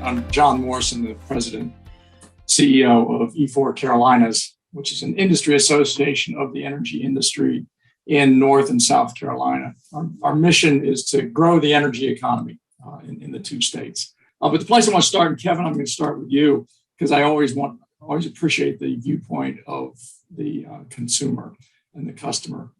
I'm John Morrison, the president, CEO of E4 Carolinas, which is an industry association of the energy industry in North and South Carolina. Our mission is to grow the energy economy in the two states. But the place I want to start, and Kevin, I'm going to start with you, because I always appreciate the viewpoint of the consumer and the customer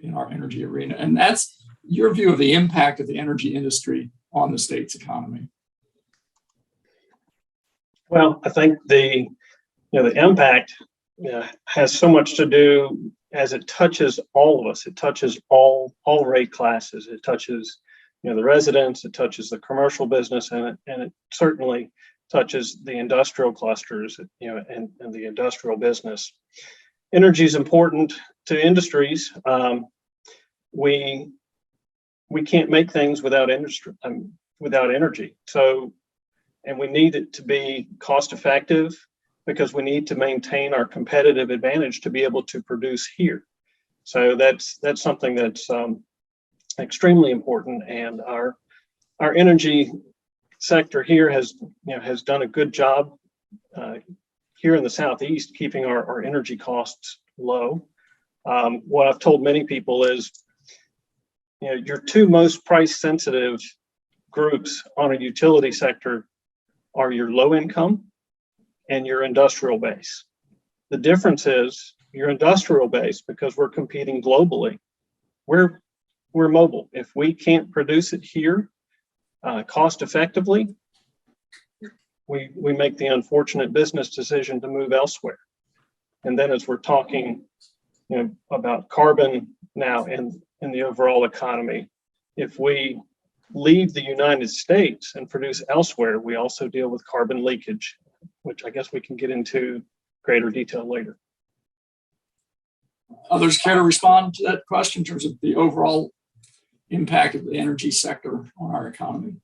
in our energy arena. And that's your view of the impact of the energy industry on the state's economy. Well, I think the impact has so much to do as it touches all of us. It touches all rate classes. It touches the residents. It touches the commercial business, and it certainly touches the industrial clusters. And the industrial business. Energy is important to industries. We can't make things without industry, without energy. And we need it to be cost effective because we need to maintain our competitive advantage to be able to produce here. So that's something that's extremely important. And our energy sector here has done a good job here in the Southeast keeping our energy costs low. What I've told many people is, your two most price sensitive groups on a utility sector are your low income and your industrial base. The difference is your industrial base, because we're competing globally, we're mobile. If we can't produce it here cost effectively, we make the unfortunate business decision to move elsewhere. And then as we're talking about carbon now in the overall economy, if we leave the United States and produce elsewhere, we also deal with carbon leakage, which I guess we can get into greater detail later. Others care to respond to that question in terms of the overall impact of the energy sector on our economy?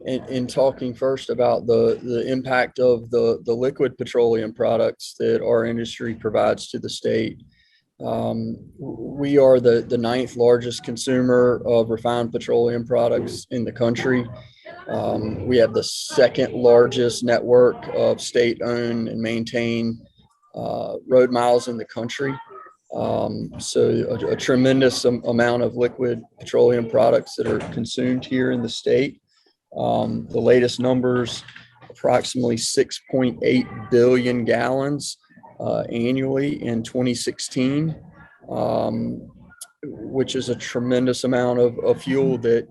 In talking first about the impact of the liquid petroleum products that our industry provides to the state, we are the ninth largest consumer of refined petroleum products in the country. We have the second largest network of state-owned and maintained road miles in the country. So a tremendous amount of liquid petroleum products that are consumed here in the state. The latest numbers, approximately 6.8 billion gallons annually in 2016, which is a tremendous amount of fuel that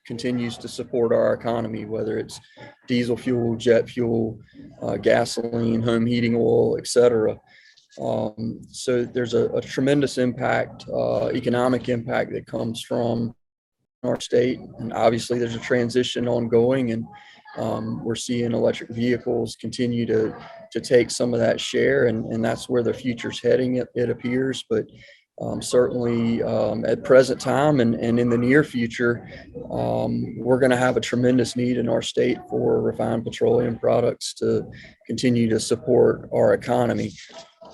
continues to support our economy, whether it's diesel fuel, jet fuel, gasoline, home heating oil, etc. So there's a tremendous impact, economic impact that comes from our state. And obviously there's a transition ongoing, and we're seeing electric vehicles continue to take some of that share, and that's where the future's heading, it appears. But certainly at present time and in the near future, we're going to have a tremendous need in our state for refined petroleum products to continue to support our economy.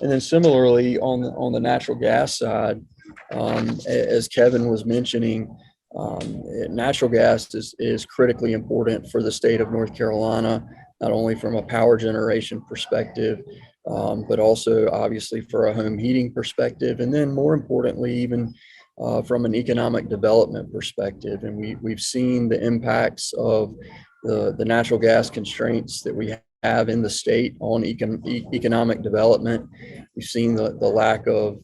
And then similarly on the natural gas side, as Kevin was mentioning, natural gas is critically important for the state of North Carolina, not only from a power generation perspective, but also obviously for a home heating perspective, and then more importantly, even from an economic development perspective. And we've seen the impacts of the natural gas constraints that we have in the state on economic development. We've seen the lack of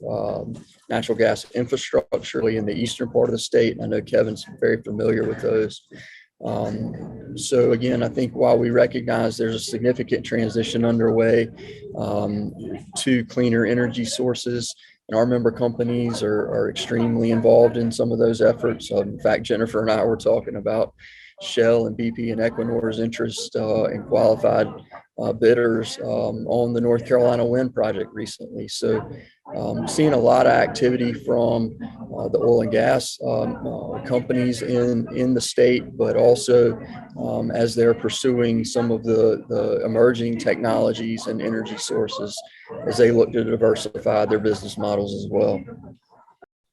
natural gas infrastructure in the eastern part of the state. I know Kevin's very familiar with those. So again, I think while we recognize there's a significant transition underway to cleaner energy sources, and our member companies are extremely involved in some of those efforts. In fact, Jennifer and I were talking about Shell and BP and Equinor's interest in qualified bidders on the North Carolina wind project recently. So seeing a lot of activity from the oil and gas companies in the state, but also as they're pursuing some of the emerging technologies and energy sources as they look to diversify their business models as well.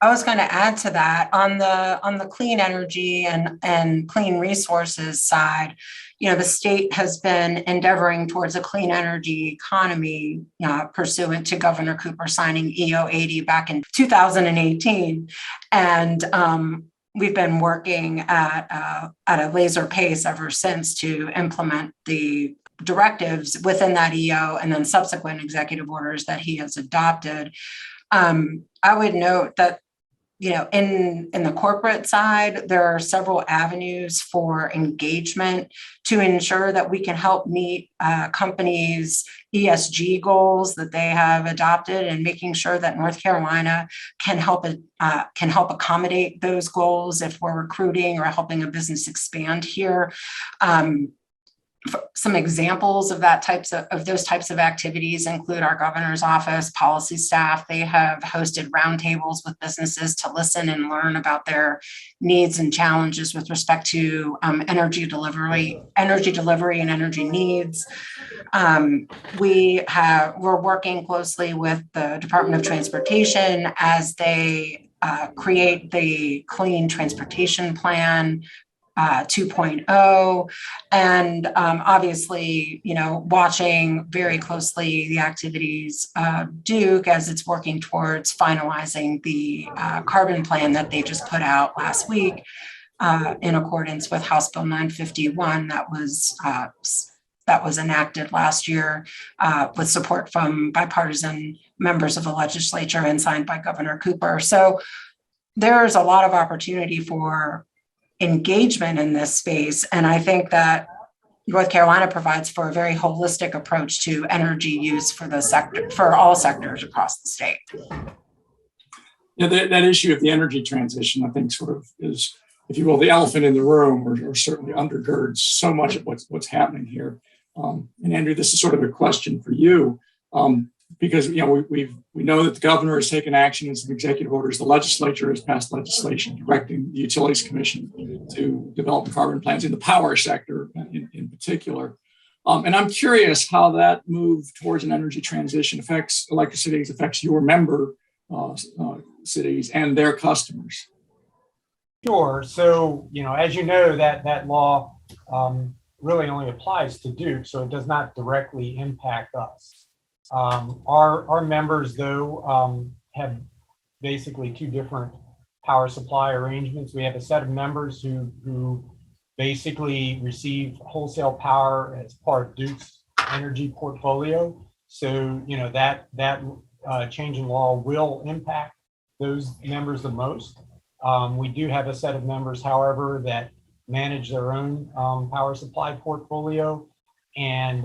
I was going to add to that on the clean energy and clean resources side. The state has been endeavoring towards a clean energy economy pursuant to Governor Cooper signing EO 80 back in 2018, and we've been working at a laser pace ever since to implement the directives within that EO and then subsequent executive orders that he has adopted. I would note that in the corporate side, there are several avenues for engagement to ensure that we can help meet companies' ESG goals that they have adopted, and making sure that North Carolina can help accommodate those goals if we're recruiting or helping a business expand here. Some examples of those types of activities include our governor's office policy staff. They have hosted roundtables with businesses to listen and learn about their needs and challenges with respect to energy delivery and energy needs. We're working closely with the Department of Transportation as they create the Clean Transportation Plan 2.0, and obviously, watching very closely the activities Duke as it's working towards finalizing the carbon plan that they just put out last week in accordance with House Bill 951 that was enacted last year with support from bipartisan members of the legislature and signed by Governor Cooper. So there's a lot of opportunity for engagement in this space. And I think that North Carolina provides for a very holistic approach to energy use for all sectors across the state. Yeah, that issue of the energy transition, I think, sort of is, if you will, the elephant in the room, or certainly undergirds so much of what's happening here. And Andrew, this is sort of a question for you, because we know that the governor has taken action in some executive orders. The legislature has passed legislation directing the Utilities Commission to develop carbon plans in the power sector in particular. And I'm curious how that move towards an energy transition affects Electricities, affects your member cities and their customers. Sure. So, as you know, that law really only applies to Duke, so it does not directly impact us. Our members, though, have basically two different power supply arrangements. We have a set of members who basically receive wholesale power as part of Duke's energy portfolio. So, that change in law will impact those members the most. We do have a set of members, however, that manage their own power supply portfolio, and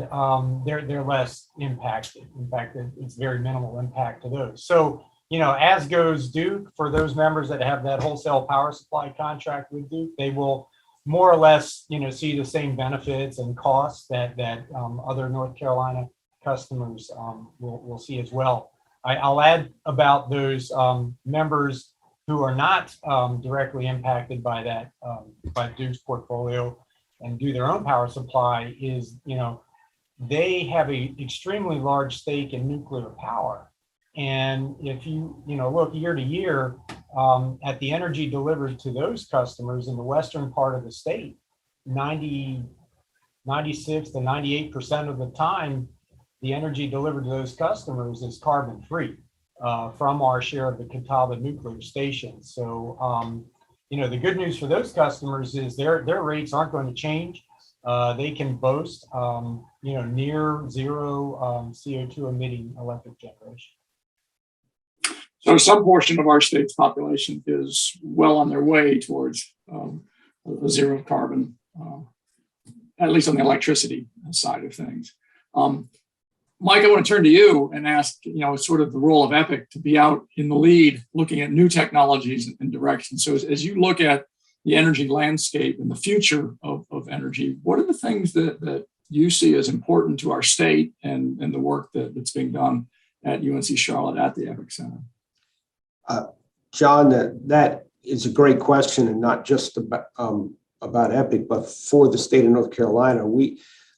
they're less impacted. In fact, it's very minimal impact to those. So, as goes Duke, for those members that have that wholesale power supply contract with Duke, they will more or less, see the same benefits and costs that other North Carolina customers will see as well. I'll add about those members who are not directly impacted by that, by Duke's portfolio and do their own power supply is, they have a extremely large stake in nuclear power. And if you, look year to year at the energy delivered to those customers in the western part of the state, 96 to 98% of the time, the energy delivered to those customers is carbon free from our share of the Catawba nuclear station. So, the good news for those customers is their rates aren't going to change. They can boast, near zero CO2 emitting electric generation. So some portion of our state's population is well on their way towards a zero carbon, at least on the electricity side of things. Mike, I want to turn to you and ask, sort of the role of EPIC to be out in the lead, looking at new technologies and directions. So as you look at the energy landscape and the future of energy, what are the things that you see as important to our state and the work that's being done at UNC Charlotte at the EPIC Center? John, that is a great question, and not just about EPIC, but for the state of North Carolina.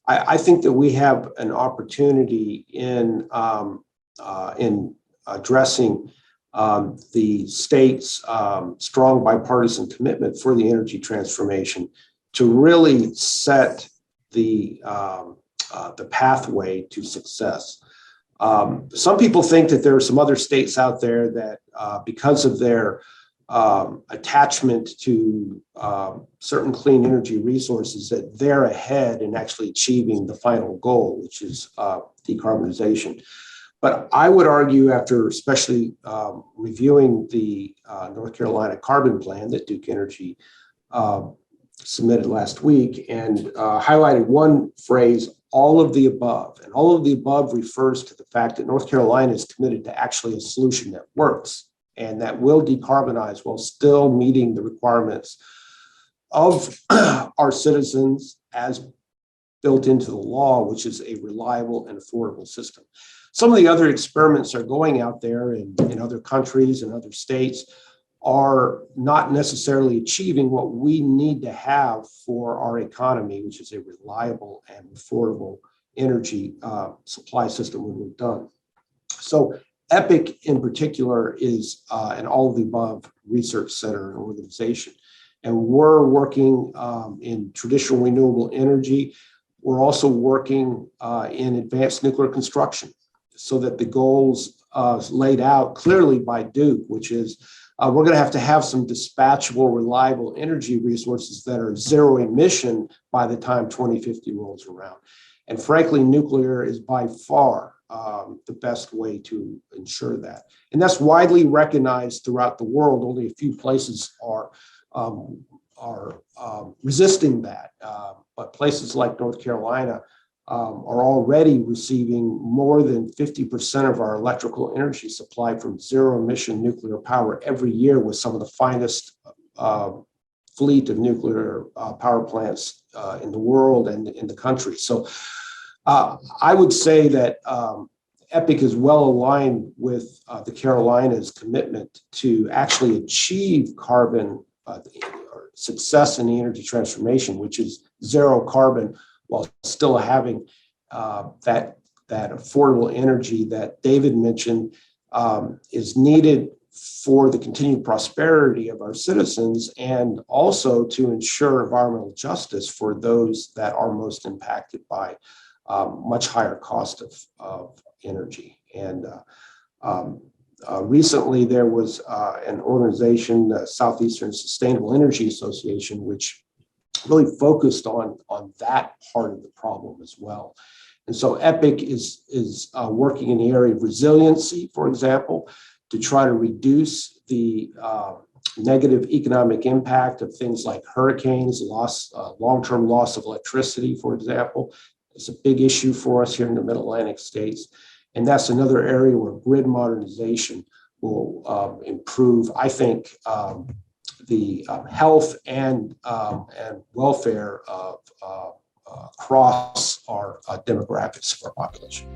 I think that we have an opportunity in addressing the state's strong bipartisan commitment for the energy transformation to really set the pathway to success. Some people think that there are some other states out there that, because of their attachment to certain clean energy resources, that they're ahead in actually achieving the final goal, which is decarbonization. But I would argue, after especially reviewing the North Carolina carbon plan that Duke Energy submitted last week, and highlighted one phrase, all of the above. And all of the above refers to the fact that North Carolina is committed to actually a solution that works and that will decarbonize while still meeting the requirements of our citizens as built into the law, which is a reliable and affordable system. Some of the other experiments are going out there in other countries and other states are not necessarily achieving what we need to have for our economy, which is a reliable and affordable energy supply system when we're done. So EPIC in particular is an all of the above research center and organization. And we're working in traditional renewable energy. We're also working in advanced nuclear construction so that the goals laid out clearly by Duke, which is we're going to have some dispatchable, reliable energy resources that are zero emission by the time 2050 rolls around. And frankly, nuclear is by far the best way to ensure that. And that's widely recognized throughout the world. Only a few places are resisting that. But places like North Carolina are already receiving more than 50% of our electrical energy supply from zero emission nuclear power every year, with some of the finest fleet of nuclear power plants in the world and in the country. So I would say that EPIC is well aligned with the Carolinas' commitment to actually achieve carbon or success in the energy transformation, which is zero carbon, while still having that affordable energy that David mentioned is needed for the continued prosperity of our citizens, and also to ensure environmental justice for those that are most impacted by much higher cost of energy. And recently there was an organization, the Southeastern Sustainable Energy Association, which really focused on that part of the problem as well. And so EPIC is working in the area of resiliency, for example, to try to reduce the negative economic impact of things like hurricanes, long-term loss of electricity, for example. It's a big issue for us here in the Mid-Atlantic states. And that's another area where grid modernization will improve, I think, the health and welfare of across our demographics of our population.